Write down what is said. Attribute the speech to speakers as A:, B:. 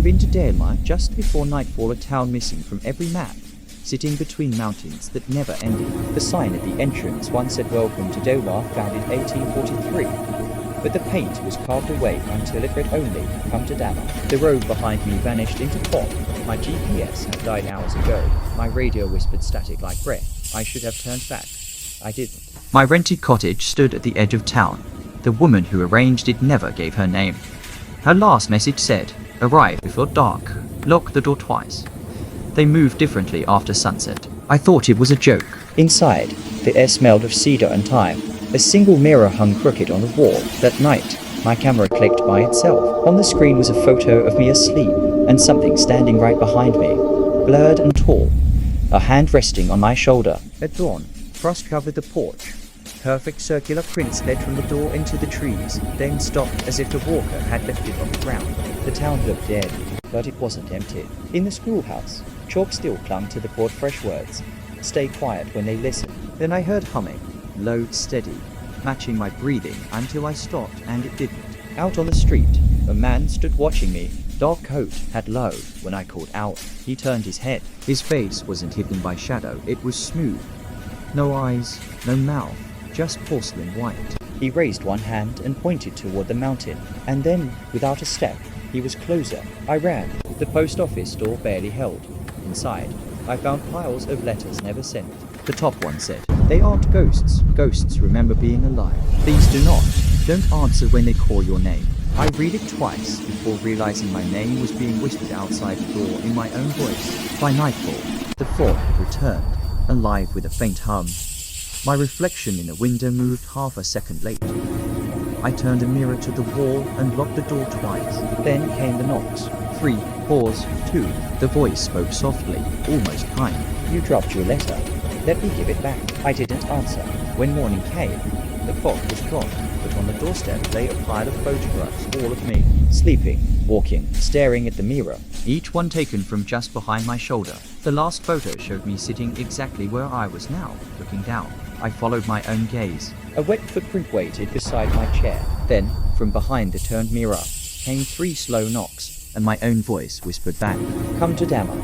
A: drove into DALEMAR just before nightfall, a town missing from every map, sitting between mountains that never ended. The sign at the entrance once said "Welcome to DALEMAR, founded 1843. But the paint was carved away until it read only, "Come to DALEMAR." The road behind me vanished into fog. My GPS had died hours ago. My radio whispered static like breath. I should have turned back. I didn't.
B: My rented cottage stood at the edge of town. The woman who arranged it never gave her name. Her last message said, "Arrive before dark. Lock the door twice." They moved differently after sunset. I thought it was a joke.
A: Inside, the air smelled of cedar and thyme. A single mirror hung crooked on the wall. That night, my camera clicked by itself. On the screen was a photo of me asleep, and something standing right behind me, blurred and tall, a hand resting on my shoulder. At dawn, frost covered the porch. Perfect circular prints led from the door into the trees, then stopped as if the walker had left it on the ground. The town looked dead, but it wasn't empty. In the schoolhouse, chalk still clung to the board fresh words. Stay quiet when they listen. Then I heard humming, low, steady, matching my breathing until I stopped and it didn't. Out on the street, a man stood watching me. Dark coat, hat low. When I called out, he turned his head. His face wasn't hidden by shadow, it was smooth. No eyes, no mouth, just porcelain white. He raised one hand and pointed toward the mountain, and then, without a step, he was closer. I ran. The post office door barely held. Inside, I found piles of letters never sent. The top one said, "They aren't ghosts. Ghosts remember being alive. Please do not. Don't answer when they call your name." I read it twice before realizing my name was being whispered outside the door in my own voice. By nightfall, the fog had returned, alive with a faint hum. My reflection in the window moved half a second late. I turned the mirror to the wall and locked the door twice. Then came the knocks. 3, pause, 2. The voice spoke softly, almost kind. "You dropped your letter. Let me give it back." I didn't answer. When morning came, the fog was gone, but on the doorstep lay a pile of photographs, all of me, sleeping, walking, staring at the mirror, each one taken from just behind my shoulder. The last photo showed me sitting exactly where I was now, looking down. I followed my own gaze. A wet footprint waited beside my chair. Then, from behind the turned mirror, came 3 slow knocks, and my own voice whispered back, "Come to DALEMAR."